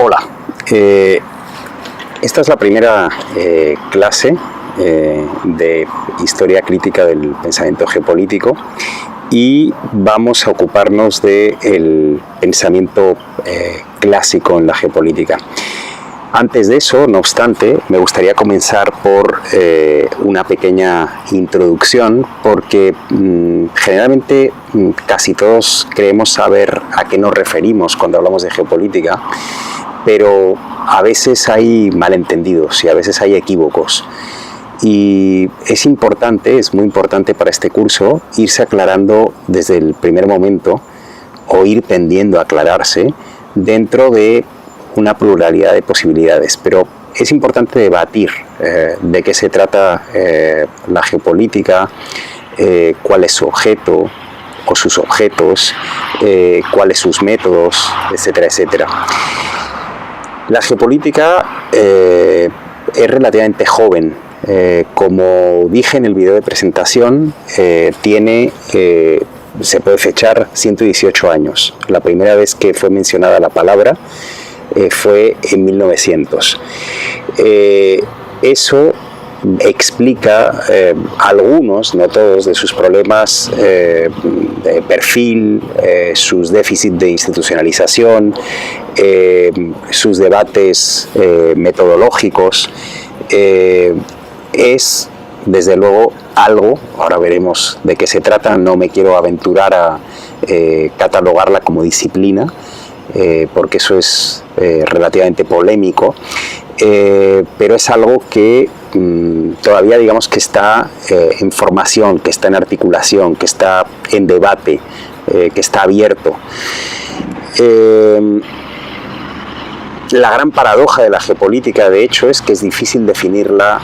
Hola, esta es la primera clase de historia crítica del pensamiento geopolítico y vamos a ocuparnos del pensamiento clásico en la geopolítica. Antes de eso, no obstante, me gustaría comenzar por una pequeña introducción, porque generalmente casi todos creemos saber a qué nos referimos cuando hablamos de geopolítica, pero a veces hay malentendidos y a veces hay equívocos. Y es muy importante para este curso irse aclarando desde el primer momento o ir tendiendo a aclararse dentro de una pluralidad de posibilidades, pero es importante debatir de qué se trata la geopolítica, cuál es su objeto o sus objetos, cuáles sus métodos, etcétera, etcétera. La geopolítica es relativamente joven. Como dije en el video de presentación, se puede fechar 118 años. La primera vez que fue mencionada la palabra fue en 1900. Eso explica algunos, no todos, de sus problemas de perfil, sus déficits de institucionalización, sus debates metodológicos. Es, desde luego, algo, ahora veremos de qué se trata, no me quiero aventurar a catalogarla como disciplina, porque eso es relativamente polémico, pero es algo que todavía digamos que está en formación, que está en articulación, que está en debate, que está abierto. La gran paradoja de la geopolítica, de hecho, es que es difícil definirla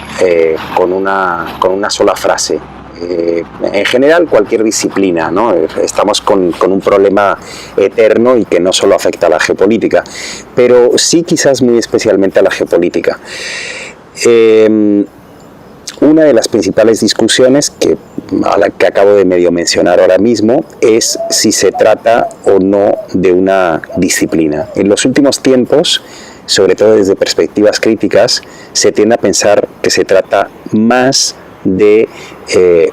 con una sola frase. En general, cualquier disciplina, ¿no? Estamos con un problema eterno y que no solo afecta a la geopolítica, pero sí quizás muy especialmente a la geopolítica. Una de las principales discusiones a la que acabo de medio mencionar ahora mismo es si se trata o no de una disciplina. En los últimos tiempos, sobre todo desde perspectivas críticas, se tiende a pensar que se trata más de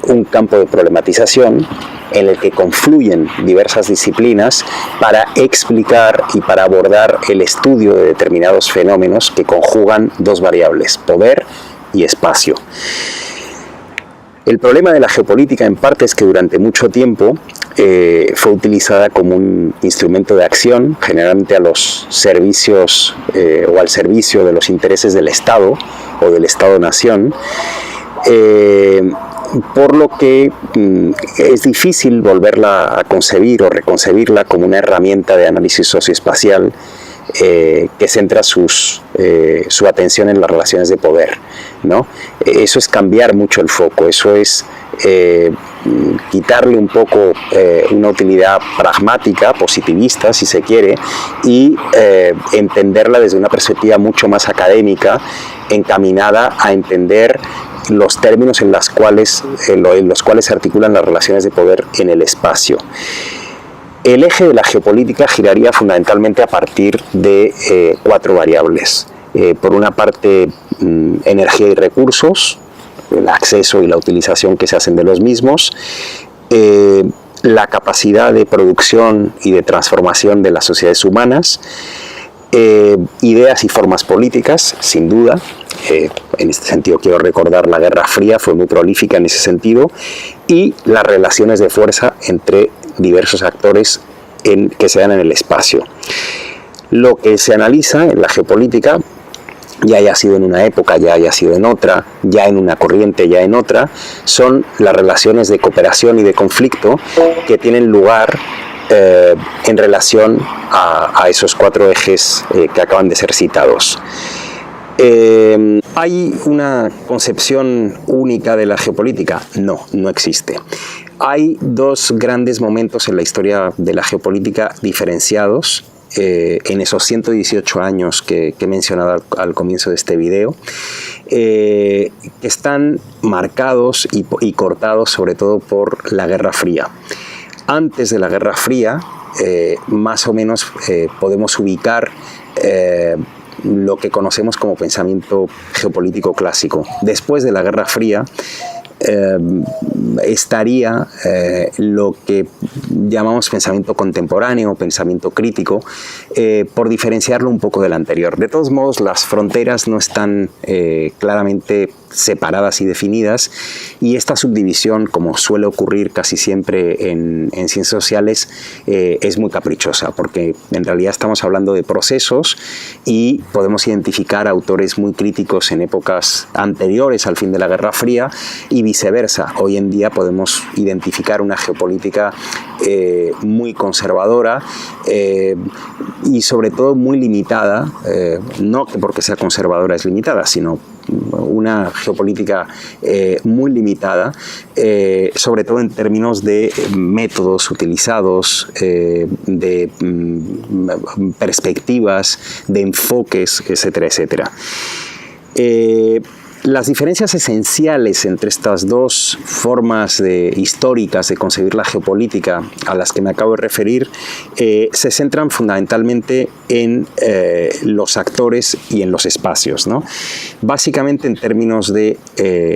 un campo de problematización en el que confluyen diversas disciplinas para explicar y para abordar el estudio de determinados fenómenos que conjugan dos variables, poder y espacio. El problema de la geopolítica en parte es que durante mucho tiempo fue utilizada como un instrumento de acción, generalmente a los servicios o al servicio de los intereses del Estado o del Estado-nación, por lo que es difícil volverla a concebir o reconcebirla como una herramienta de análisis socioespacial que centra su atención en las relaciones de poder, ¿no? Eso es cambiar mucho el foco, eso es quitarle un poco una utilidad pragmática, positivista si se quiere, y entenderla desde una perspectiva mucho más académica, encaminada a entender los términos en los cuales se articulan las relaciones de poder en el espacio. El eje de la geopolítica giraría fundamentalmente a partir de cuatro variables. Por una parte, energía y recursos, el acceso y la utilización que se hacen de los mismos, la capacidad de producción y de transformación de las sociedades humanas, ideas y formas políticas, sin duda. En este sentido quiero recordar la Guerra Fría, fue muy prolífica en ese sentido, y las relaciones de fuerza entre diversos actores que se dan en el espacio. Lo que se analiza en la geopolítica, ya haya sido en una época, ya haya sido en otra, ya en una corriente, ya en otra, son las relaciones de cooperación y de conflicto que tienen lugar en relación a esos cuatro ejes que acaban de ser citados. ¿Hay una concepción única de la geopolítica? No, no existe. Hay dos grandes momentos en la historia de la geopolítica diferenciados en esos 118 años que he mencionado al comienzo de este video, que están marcados y cortados sobre todo por la Guerra Fría. Antes de la Guerra Fría, más o menos podemos ubicar lo que conocemos como pensamiento geopolítico clásico. Después de la Guerra Fría estaría lo que llamamos pensamiento contemporáneo, pensamiento crítico, por diferenciarlo un poco del anterior. De todos modos, las fronteras no están claramente separadas y definidas, y esta subdivisión, como suele ocurrir casi siempre en ciencias sociales, es muy caprichosa, porque en realidad estamos hablando de procesos y podemos identificar autores muy críticos en épocas anteriores al fin de la Guerra Fría y viceversa. Hoy en día podemos identificar una geopolítica muy conservadora y sobre todo muy limitada, no que porque sea conservadora es limitada, sino una geopolítica muy limitada, sobre todo en términos de métodos utilizados, de perspectivas, de enfoques, etcétera, etcétera. Las diferencias esenciales entre estas dos formas históricas de concebir la geopolítica a las que me acabo de referir se centran fundamentalmente en los actores y en los espacios, ¿no? Básicamente, en términos de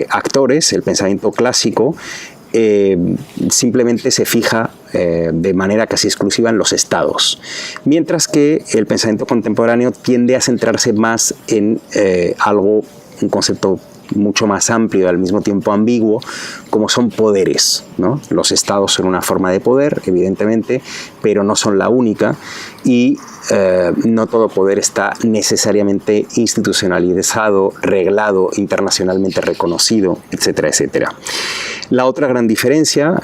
actores, el pensamiento clásico simplemente se fija de manera casi exclusiva en los estados, mientras que el pensamiento contemporáneo tiende a centrarse más en un concepto mucho más amplio y al mismo tiempo ambiguo, como son poderes, ¿no? Los estados son una forma de poder, evidentemente, pero no son la única, y no todo poder está necesariamente institucionalizado, reglado, internacionalmente reconocido, etcétera, etcétera. La otra gran diferencia,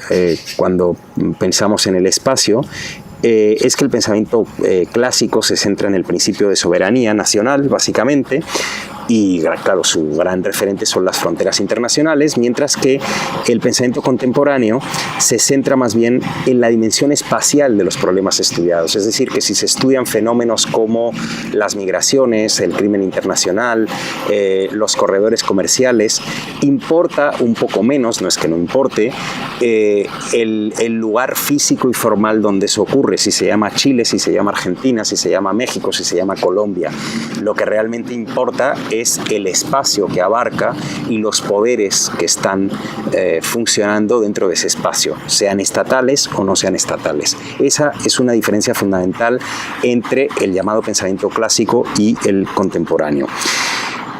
cuando pensamos en el espacio, es que el pensamiento clásico se centra en el principio de soberanía nacional, básicamente, y claro, su gran referente son las fronteras internacionales, mientras que el pensamiento contemporáneo se centra más bien en la dimensión espacial de los problemas estudiados. Es decir, que si se estudian fenómenos como las migraciones, el crimen internacional, los corredores comerciales, importa un poco menos, no es que no importe, el lugar físico y formal donde eso ocurre, si se llama Chile, si se llama Argentina, si se llama México, si se llama Colombia. Lo que realmente importa es el espacio que abarca y los poderes que están funcionando dentro de ese espacio, sean estatales o no sean estatales. Esa es una diferencia fundamental entre el llamado pensamiento clásico y el contemporáneo.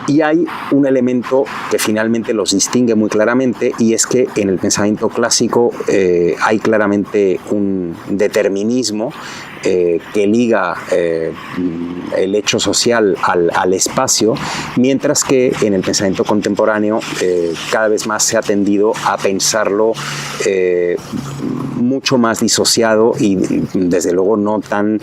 Y hay un elemento que finalmente los distingue muy claramente, y es que en el pensamiento clásico hay claramente un determinismo que liga el hecho social al espacio, mientras que en el pensamiento contemporáneo cada vez más se ha tendido a pensarlo mucho más disociado y desde luego no tan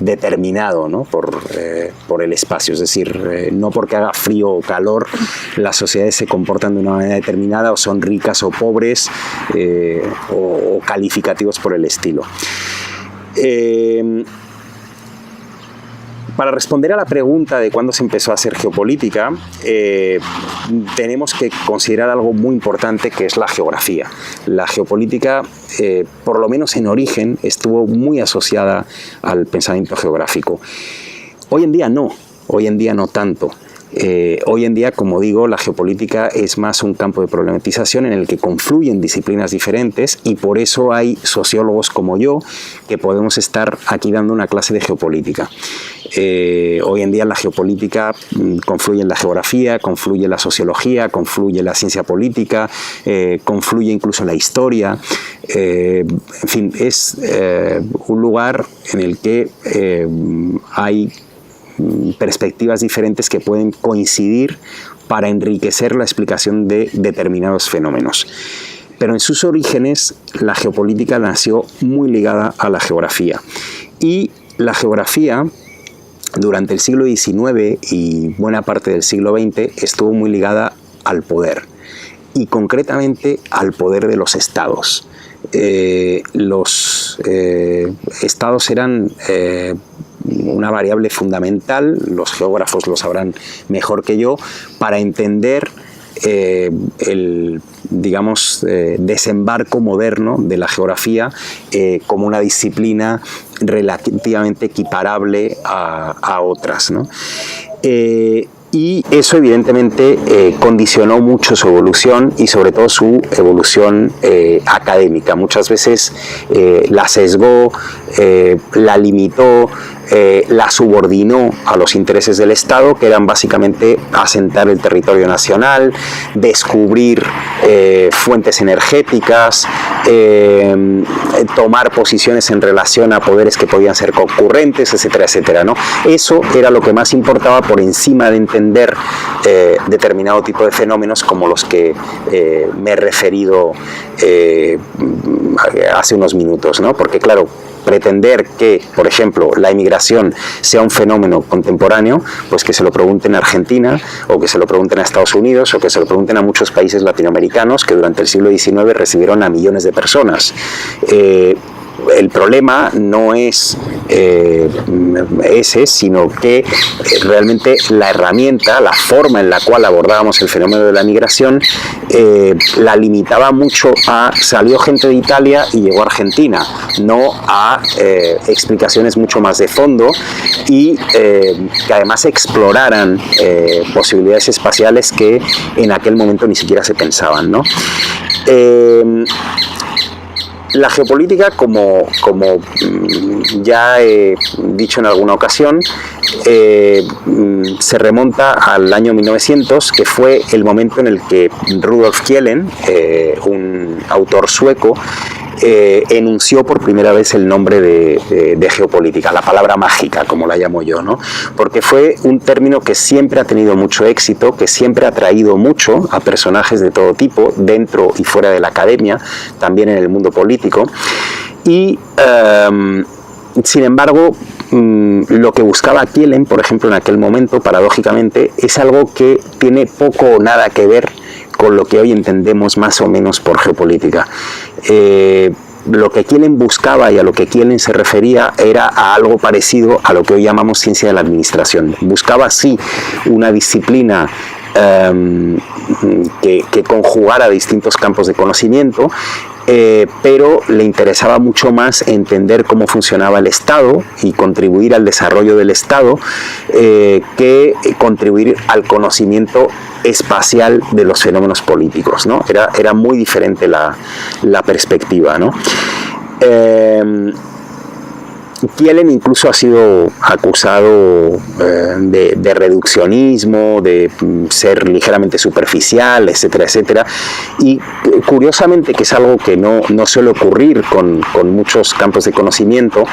determinado, ¿no? por el espacio. Es decir, no porque haga frío o calor las sociedades se comportan de una manera determinada o son ricas o pobres o calificativos por el estilo. Para responder a la pregunta de cuándo se empezó a hacer geopolítica, tenemos que considerar algo muy importante, que es la geografía. La geopolítica, por lo menos en origen, estuvo muy asociada al pensamiento geográfico. Hoy en día no tanto. Hoy en día, como digo, la geopolítica es más un campo de problematización en el que confluyen disciplinas diferentes, y por eso hay sociólogos como yo que podemos estar aquí dando una clase de geopolítica. Hoy en día en la geopolítica confluye la geografía, confluye la sociología, confluye la ciencia política, confluye incluso la historia. En fin, es un lugar en el que hay perspectivas diferentes que pueden coincidir para enriquecer la explicación de determinados fenómenos. Pero en sus orígenes la geopolítica nació muy ligada a la geografía, y la geografía durante el siglo XIX y buena parte del siglo XX estuvo muy ligada al poder, y concretamente al poder de los estados. Los estados eran una variable fundamental, los geógrafos lo sabrán mejor que yo, para entender el, digamos, desembarco moderno de la geografía como una disciplina relativamente equiparable a otras, ¿no? Y eso evidentemente condicionó mucho su evolución y sobre todo su evolución académica. Muchas veces la sesgó, la limitó, la subordinó a los intereses del Estado, que eran básicamente asentar el territorio nacional, descubrir fuentes energéticas, tomar posiciones en relación a poderes que podían ser concurrentes, etcétera, etcétera, ¿no? Eso era lo que más importaba por encima de entender determinado tipo de fenómenos como los que me he referido hace unos minutos, ¿no? Porque claro, pretender que, por ejemplo, la inmigración sea un fenómeno contemporáneo, pues que se lo pregunten a Argentina, o que se lo pregunten a Estados Unidos, o que se lo pregunten a muchos países latinoamericanos que durante el siglo XIX recibieron a millones de personas. El problema no es ese, sino que realmente la herramienta, la forma en la cual abordábamos el fenómeno de la migración la limitaba mucho a salió gente de Italia y llegó a Argentina, no a explicaciones mucho más de fondo y que además exploraran posibilidades espaciales que en aquel momento ni siquiera se pensaban, ¿no? La geopolítica, como ya he dicho en alguna ocasión, se remonta al año 1900, que fue el momento en el que Rudolf Kjellén, un autor sueco, enunció por primera vez el nombre de geopolítica, la palabra mágica, como la llamo yo, ¿no? Porque fue un término que siempre ha tenido mucho éxito, que siempre ha atraído mucho a personajes de todo tipo, dentro y fuera de la academia, también en el mundo político, y sin embargo, lo que buscaba Kjellén, por ejemplo, en aquel momento, paradójicamente, es algo que tiene poco o nada que ver con lo que hoy entendemos más o menos por geopolítica. Lo que Kjellén buscaba y a lo que Kjellén se refería era a algo parecido a lo que hoy llamamos ciencia de la administración. Buscaba sí una disciplina que conjugara distintos campos de conocimiento, pero le interesaba mucho más entender cómo funcionaba el Estado y contribuir al desarrollo del Estado que contribuir al conocimiento espacial de los fenómenos políticos, ¿no? Era muy diferente la perspectiva, ¿no? Kjellén incluso ha sido acusado de reduccionismo, de ser ligeramente superficial, etcétera, etcétera. Y curiosamente, que es algo que no suele ocurrir con muchos campos de conocimiento,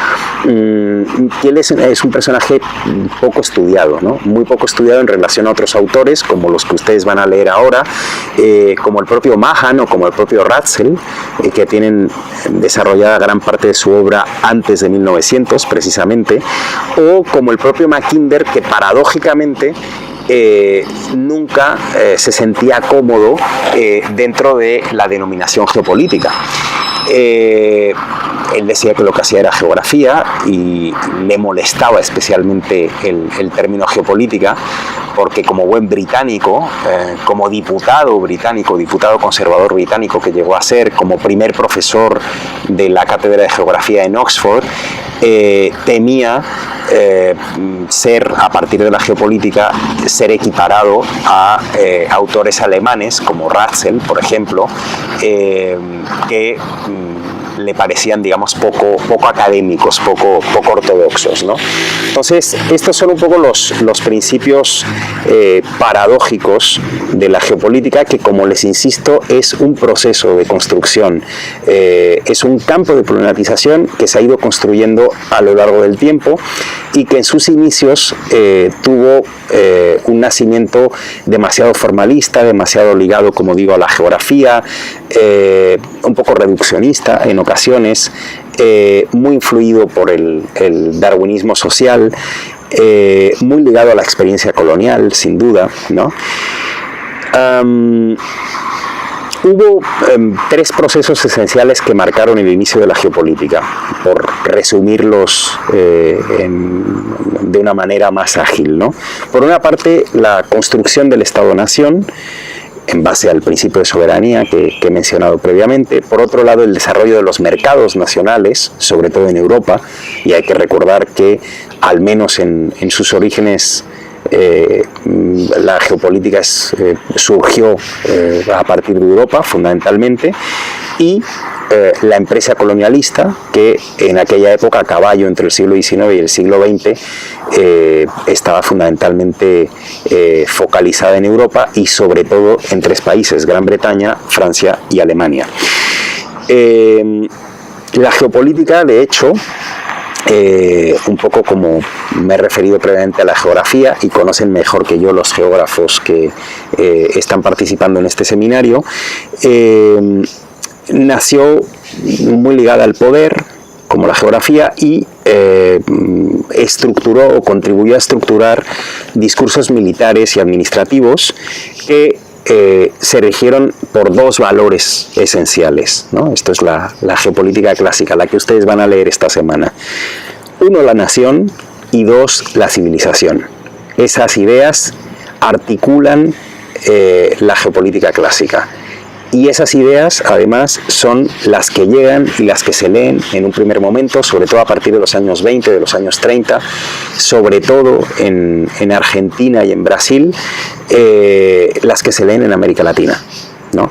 Kjellén es un personaje poco estudiado, ¿no? Muy poco estudiado en relación a otros autores, como los que ustedes van a leer ahora, como el propio Mahan o como el propio Ratzel, que tienen desarrollada gran parte de su obra antes de 1900, precisamente, o como el propio Mackinder, que paradójicamente nunca se sentía cómodo dentro de la denominación geopolítica. Él decía que lo que hacía era geografía y le molestaba especialmente el término geopolítica, porque como buen británico, como diputado británico, diputado conservador británico que llegó a ser, como primer profesor de la cátedra de geografía en Oxford, temía ser, a partir de la geopolítica, ser equiparado a autores alemanes como Ratzel, por ejemplo, que le parecían, digamos, poco académicos, poco ortodoxos, ¿no? Entonces, estos son un poco los principios paradójicos de la geopolítica, que, como les insisto, es un proceso de construcción, es un campo de problematización que se ha ido construyendo a lo largo del tiempo y que en sus inicios tuvo un nacimiento demasiado formalista, demasiado ligado, como digo, a la geografía, un poco reduccionista en ocasiones, muy influido por el darwinismo social, muy ligado a la experiencia colonial, sin duda, ¿no? Hubo tres procesos esenciales que marcaron el inicio de la geopolítica, por resumirlos de una manera más ágil, ¿no? Por una parte, la construcción del Estado-Nación, en base al principio de soberanía que he mencionado previamente. Por otro lado, el desarrollo de los mercados nacionales, sobre todo en Europa, y hay que recordar que, al menos en sus orígenes, la geopolítica surgió a partir de Europa, fundamentalmente, y la empresa colonialista, que en aquella época, a caballo entre el siglo XIX y el siglo XX, estaba fundamentalmente focalizada en Europa y sobre todo en tres países: Gran Bretaña, Francia y Alemania. La geopolítica, de hecho, un poco como me he referido previamente a la geografía, y conocen mejor que yo los geógrafos que están participando en este seminario, nació muy ligada al poder, como la geografía, y estructuró o contribuyó a estructurar discursos militares y administrativos que se rigieron por dos valores esenciales, ¿no? Esto es la geopolítica clásica, la que ustedes van a leer esta semana. Uno, la nación, y dos, la civilización. Esas ideas articulan la geopolítica clásica. Y esas ideas, además, son las que llegan y las que se leen en un primer momento, sobre todo a partir de los años 20, de los años 30, sobre todo en Argentina y en Brasil, las que se leen en América Latina, ¿no?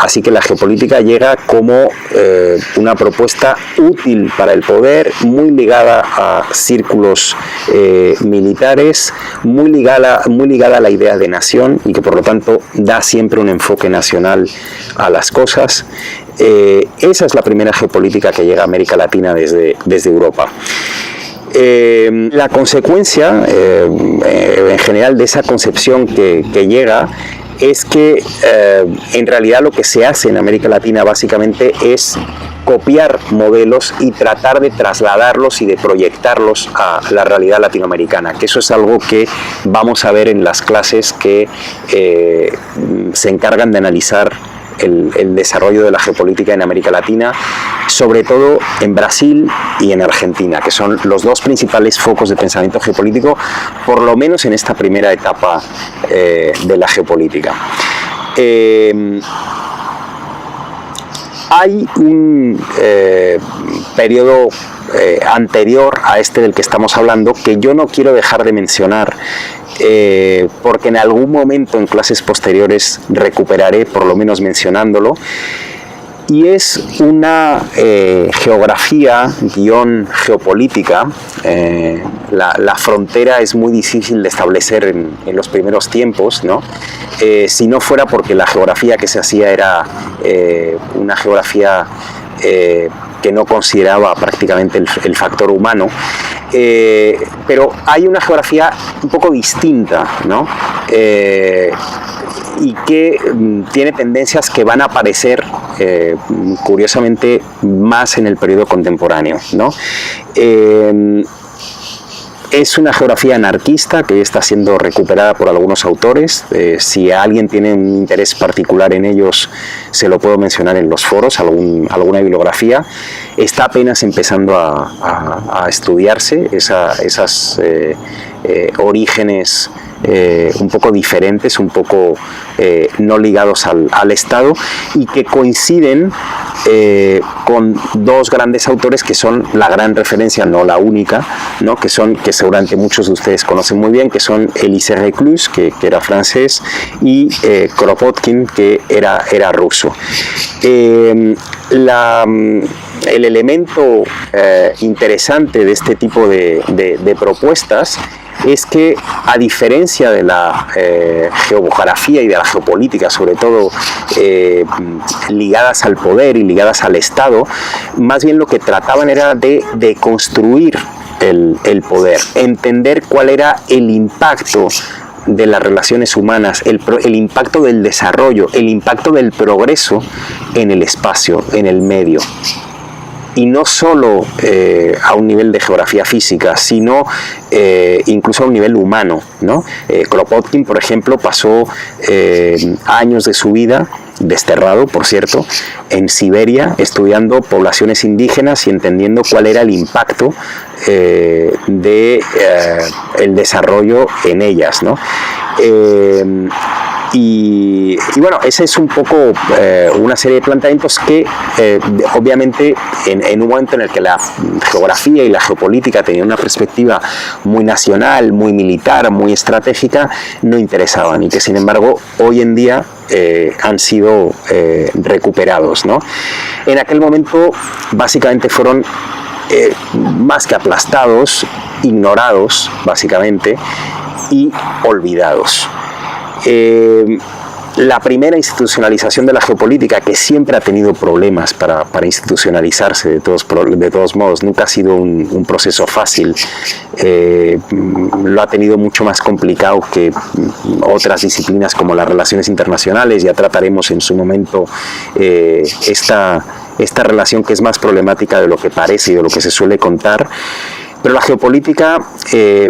Así que la geopolítica llega como una propuesta útil para el poder, muy ligada a círculos militares, muy ligada a la idea de nación, y que por lo tanto da siempre un enfoque nacional a las cosas. Esa es la primera geopolítica que llega a América Latina desde Europa. La consecuencia, en general, de esa concepción que llega, es que en realidad lo que se hace en América Latina básicamente es copiar modelos y tratar de trasladarlos y de proyectarlos a la realidad latinoamericana, que eso es algo que vamos a ver en las clases que se encargan de analizar el desarrollo de la geopolítica en América Latina, sobre todo en Brasil y en Argentina, que son los dos principales focos de pensamiento geopolítico, por lo menos en esta primera etapa de la geopolítica. Hay un periodo anterior a este del que estamos hablando que yo no quiero dejar de mencionar, porque en algún momento en clases posteriores recuperaré, por lo menos mencionándolo, y es una geografía geopolítica. La frontera es muy difícil de establecer en los primeros tiempos, ¿no? Si no fuera porque la geografía que se hacía era una geografía que no consideraba prácticamente el factor humano, pero hay una geografía un poco distinta, ¿no? Y que tiene tendencias que van a aparecer curiosamente más en el periodo contemporáneo, ¿no? Es una geografía anarquista que está siendo recuperada por algunos autores. Si alguien tiene un interés particular en ellos, se lo puedo mencionar en los foros, alguna bibliografía. Está apenas empezando a estudiarse esos orígenes un poco diferentes, un poco no ligados al Estado, y que coinciden con dos grandes autores que son la gran referencia, no la única, ¿no? que seguramente muchos de ustedes conocen muy bien, que son Élisée Reclus, que era francés, y Kropotkin, que era ruso. El elemento interesante de este tipo de propuestas es que, a diferencia de la geografía y de la geopolítica, sobre todo ligadas al poder y ligadas al Estado, más bien lo que trataban era de construir el poder, entender cuál era el impacto de las relaciones humanas, el impacto del desarrollo, el impacto del progreso en el espacio, en el medio. Y no solo a un nivel de geografía física, sino incluso a un nivel humano, ¿no? Kropotkin, por ejemplo, pasó años de su vida, desterrado, por cierto, en Siberia, estudiando poblaciones indígenas y entendiendo cuál era el impacto del desarrollo en ellas, ¿no? Y bueno, ese es un poco una serie de planteamientos que obviamente en un momento en el que la geografía y la geopolítica tenían una perspectiva muy nacional, muy militar, muy estratégica, no interesaban y que sin embargo hoy en día han sido recuperados, ¿no? En aquel momento básicamente fueron más que aplastados, ignorados básicamente y olvidados. La primera institucionalización de la geopolítica, que siempre ha tenido problemas para institucionalizarse de todos modos, nunca ha sido un proceso fácil, lo ha tenido mucho más complicado que otras disciplinas como las relaciones internacionales. Ya trataremos en su momento esta relación, que es más problemática de lo que parece y de lo que se suele contar. Pero la geopolítica,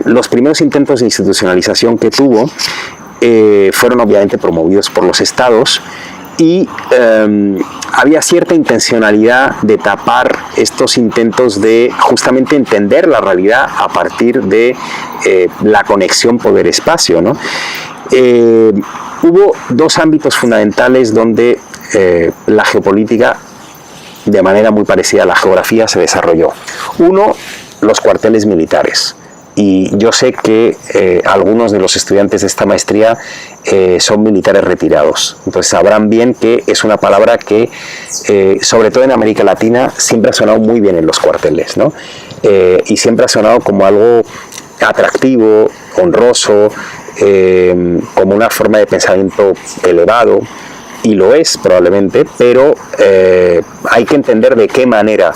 los primeros intentos de institucionalización que tuvo fueron obviamente promovidos por los estados y había cierta intencionalidad de tapar estos intentos de justamente entender la realidad a partir de la conexión poder-espacio, ¿no? Hubo dos ámbitos fundamentales donde la geopolítica, de manera muy parecida a la geografía, se desarrolló. Uno, los cuarteles militares. Y yo sé que algunos de los estudiantes de esta maestría son militares retirados, entonces sabrán bien que es una palabra que sobre todo en América Latina siempre ha sonado muy bien en los cuarteles, ¿no? Y siempre ha sonado como algo atractivo, honroso, como una forma de pensamiento elevado, y lo es probablemente, pero hay que entender de qué manera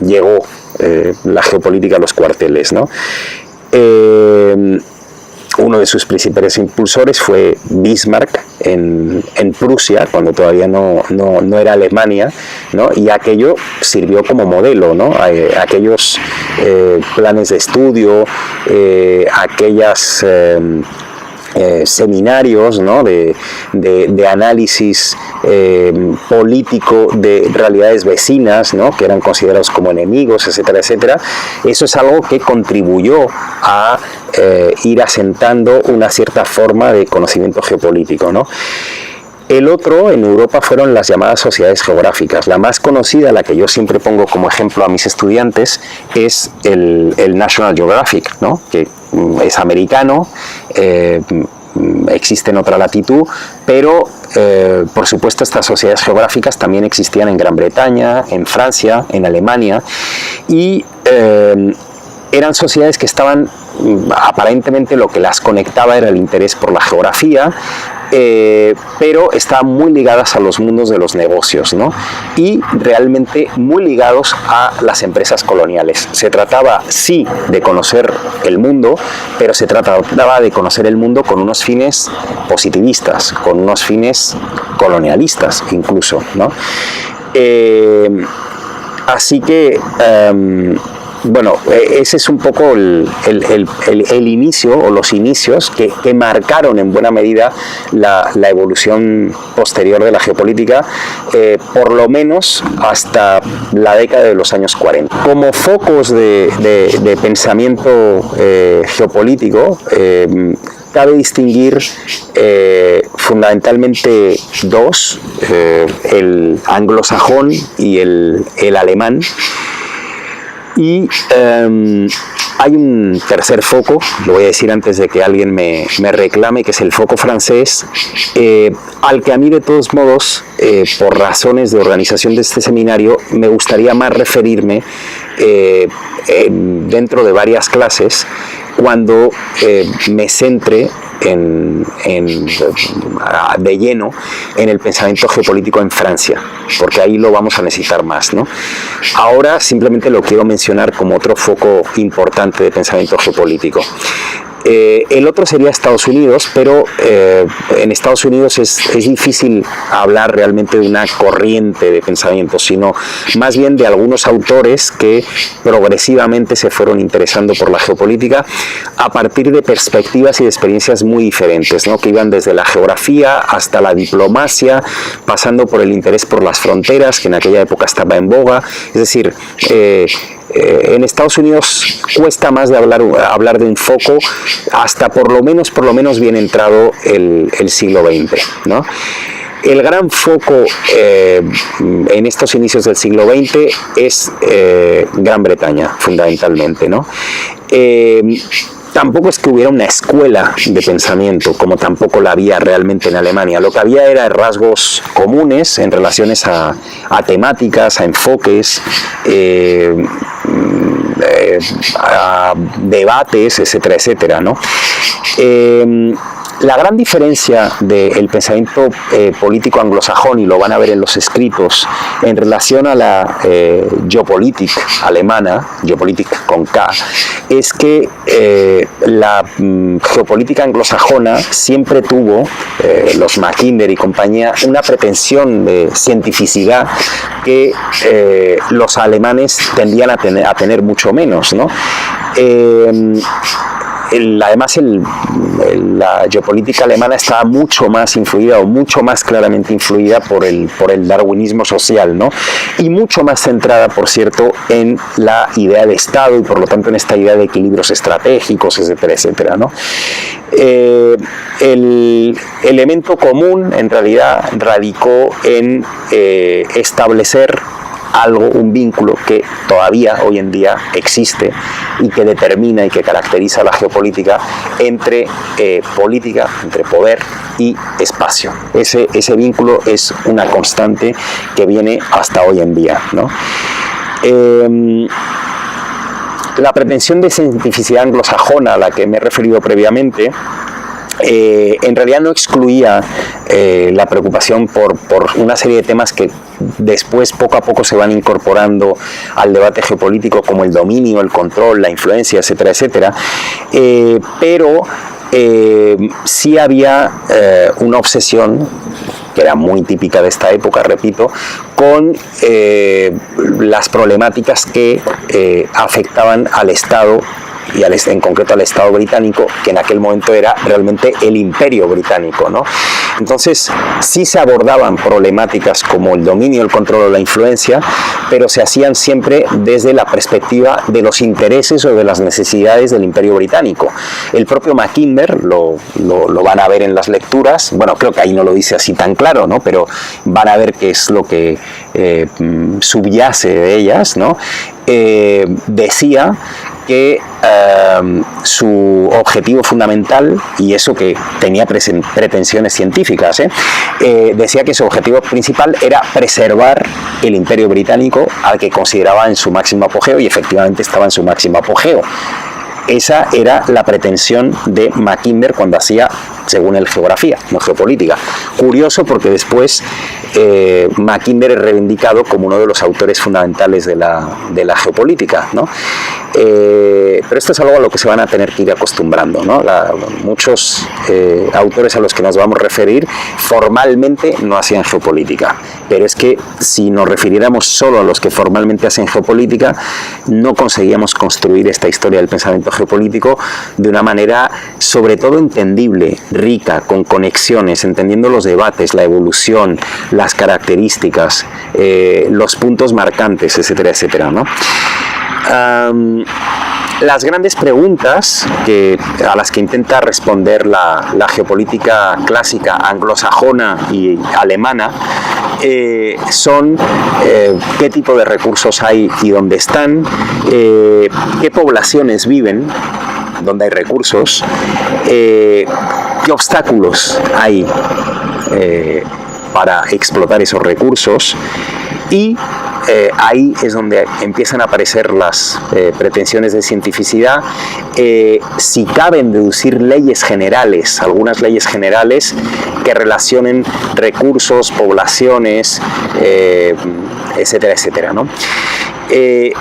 llegó la geopolítica a los cuarteles, ¿no? Uno de sus principales impulsores fue Bismarck en Prusia, cuando todavía no era Alemania, ¿no? Y aquello sirvió como modelo, ¿no? Aquellos planes de estudio, aquellas seminarios, ¿no? de análisis político de realidades vecinas, ¿no? Que eran considerados como enemigos, etcétera, etcétera. Eso es algo que contribuyó a ir asentando una cierta forma de conocimiento geopolítico, ¿no? El otro en Europa fueron las llamadas sociedades geográficas. La más conocida, la que yo siempre pongo como ejemplo a mis estudiantes, es el National Geographic, ¿no? Que es americano, existe en otra latitud, pero por supuesto estas sociedades geográficas también existían en Gran Bretaña, en Francia, en Alemania, y eran sociedades que estaban, aparentemente lo que las conectaba era el interés por la geografía, pero estaban muy ligadas a los mundos de los negocios, ¿no? Y realmente muy ligados a las empresas coloniales. Se trataba, sí, de conocer el mundo, pero se trataba de conocer el mundo con unos fines positivistas, con unos fines colonialistas incluso, ¿no? Así que bueno, ese es un poco el inicio o los inicios que marcaron en buena medida la evolución posterior de la geopolítica, por lo menos hasta la década de los años 40. Como focos de pensamiento geopolítico, cabe distinguir fundamentalmente dos, el anglosajón y el alemán. Y hay un tercer foco, lo voy a decir antes de que alguien me reclame, que es el foco francés, al que a mí de todos modos, por razones de organización de este seminario, me gustaría más referirme dentro de varias clases, cuando me centre de lleno en el pensamiento geopolítico en Francia, porque ahí lo vamos a necesitar más, ¿no? Ahora simplemente lo quiero mencionar como otro foco importante de pensamiento geopolítico. El otro sería Estados Unidos, pero en Estados Unidos es difícil hablar realmente de una corriente de pensamiento, sino más bien de algunos autores que progresivamente se fueron interesando por la geopolítica a partir de perspectivas y de experiencias muy diferentes, ¿no? Que iban desde la geografía hasta la diplomacia, pasando por el interés por las fronteras, que en aquella época estaba en boga. Es decir, en Estados Unidos cuesta más de hablar de un foco hasta por lo menos bien entrado el siglo XX, ¿no? El gran foco en estos inicios del siglo XX es Gran Bretaña, fundamentalmente, ¿no? Tampoco es que hubiera una escuela de pensamiento, como tampoco la había realmente en Alemania. Lo que había era rasgos comunes en relaciones a temáticas, a enfoques, a debates, etcétera, etcétera, ¿no? La gran diferencia del pensamiento político anglosajón, y lo van a ver en los escritos, en relación a la Geopolitik alemana, Geopolitik con K, es que la geopolítica anglosajona siempre tuvo, los Mackinder y compañía, una pretensión de cientificidad que los alemanes tendían a tener mucho menos, ¿no? Además, la geopolítica alemana estaba mucho más influida, o mucho más claramente influida por el darwinismo social, ¿no? Y mucho más centrada, por cierto, en la idea de Estado y por lo tanto en esta idea de equilibrios estratégicos, etcétera, etcétera, ¿no? El elemento común, en realidad, radicó en establecer algo, un vínculo que todavía hoy en día existe y que determina y que caracteriza la geopolítica entre política, entre poder y espacio. Ese vínculo es una constante que viene hasta hoy en día, ¿no? La pretensión de cientificidad anglosajona a la que me he referido previamente en realidad no excluía la preocupación por una serie de temas que después poco a poco se van incorporando al debate geopolítico, como el dominio, el control, la influencia, etcétera, etcétera, pero sí había una obsesión que era muy típica de esta época, repito, con las problemáticas que afectaban al Estado y en concreto al Estado británico, que en aquel momento era realmente el Imperio Británico, ¿no? Entonces sí se abordaban problemáticas como el dominio, el control o la influencia, pero se hacían siempre desde la perspectiva de los intereses o de las necesidades del Imperio Británico. El propio Mackinder, lo van a ver en las lecturas, bueno, creo que ahí no lo dice así tan claro, ¿no? Pero van a ver qué es lo que subyace de ellas, ¿no? Decía que su objetivo fundamental, y eso que tenía pretensiones científicas, decía que su objetivo principal era preservar el Imperio Británico, al que consideraba en su máximo apogeo, y efectivamente estaba en su máximo apogeo. Esa era la pretensión de Mackinder cuando hacía, según él, geografía, no geopolítica. Curioso, porque después Mackinder es reivindicado como uno de los autores fundamentales de la geopolítica, ¿no? Pero esto es algo a lo que se van a tener que ir acostumbrando, ¿no? Muchos autores a los que nos vamos a referir formalmente no hacían geopolítica, pero es que si nos refiriéramos solo a los que formalmente hacen geopolítica, no conseguíamos construir esta historia del pensamiento geopolítico de una manera sobre todo entendible, rica, con conexiones, entendiendo los debates, la evolución, las características, los puntos marcantes, etcétera, etcétera, ¿no? Las grandes preguntas a las que intenta responder la geopolítica clásica anglosajona y alemana son qué tipo de recursos hay y dónde están, qué poblaciones viven donde hay recursos, qué obstáculos hay para explotar esos recursos, y ahí es donde empiezan a aparecer las pretensiones de cientificidad. Si caben deducir leyes generales, algunas leyes generales que relacionen recursos, poblaciones, etcétera, etcétera, ¿no?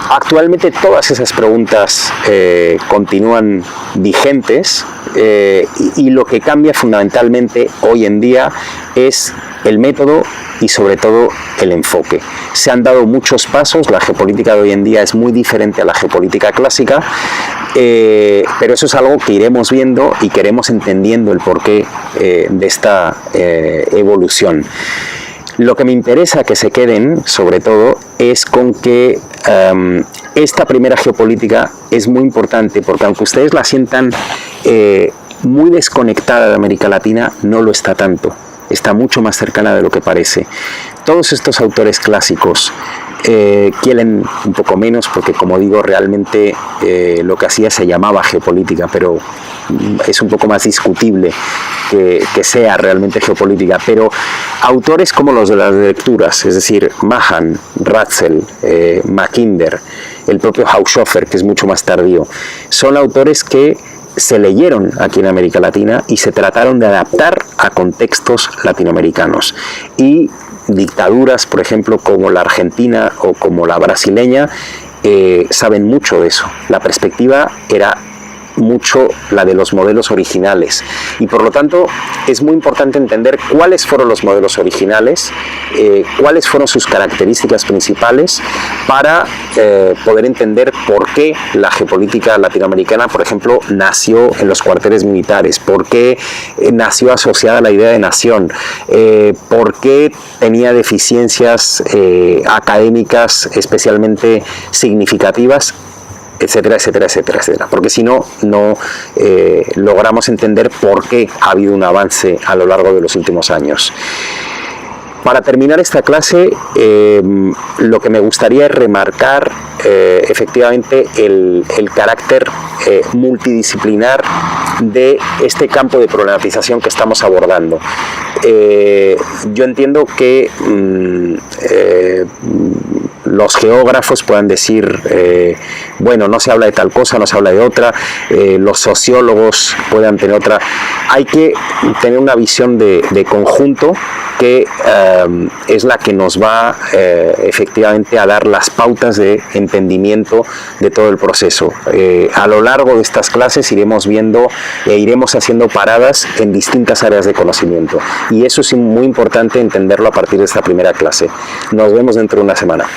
Actualmente todas esas preguntas continúan vigentes, y lo que cambia fundamentalmente hoy en día es el método y sobre todo el enfoque. Se han dado muchos pasos, la geopolítica de hoy en día es muy diferente a la geopolítica clásica, pero eso es algo que iremos viendo y que iremos entendiendo el porqué de esta evolución. Lo que me interesa que se queden, sobre todo, es con que esta primera geopolítica es muy importante porque aunque ustedes la sientan muy desconectada de América Latina, no lo está tanto. Está mucho más cercana de lo que parece. Todos estos autores clásicos, Kielen un poco menos, porque como digo, realmente lo que hacía se llamaba geopolítica, pero es un poco más discutible que sea realmente geopolítica. Pero autores como los de las lecturas, es decir, Mahan, Ratzel, Mackinder, el propio Haushofer, que es mucho más tardío, son autores que se leyeron aquí en América Latina y se trataron de adaptar a contextos latinoamericanos. Y dictaduras, por ejemplo, como la argentina o como la brasileña, saben mucho de eso. La perspectiva era mucho la de los modelos originales y por lo tanto es muy importante entender cuáles fueron los modelos originales, cuáles fueron sus características principales para poder entender por qué la geopolítica latinoamericana, por ejemplo, nació en los cuarteles militares, por qué nació asociada a la idea de nación, por qué tenía deficiencias académicas especialmente significativas, etcétera, etcétera, etcétera, etcétera, porque si no, no logramos entender por qué ha habido un avance a lo largo de los últimos años. Para terminar esta clase, lo que me gustaría es remarcar efectivamente el carácter multidisciplinar de este campo de problematización que estamos abordando. Yo entiendo que los geógrafos puedan decir, bueno, no se habla de tal cosa, no se habla de otra, los sociólogos puedan tener otra. Hay que tener una visión de conjunto que es la que nos va efectivamente a dar las pautas de entendimiento de todo el proceso. A lo largo de estas clases iremos viendo e iremos haciendo paradas en distintas áreas de conocimiento y eso es muy importante entenderlo a partir de esta primera clase. Nos vemos dentro de una semana.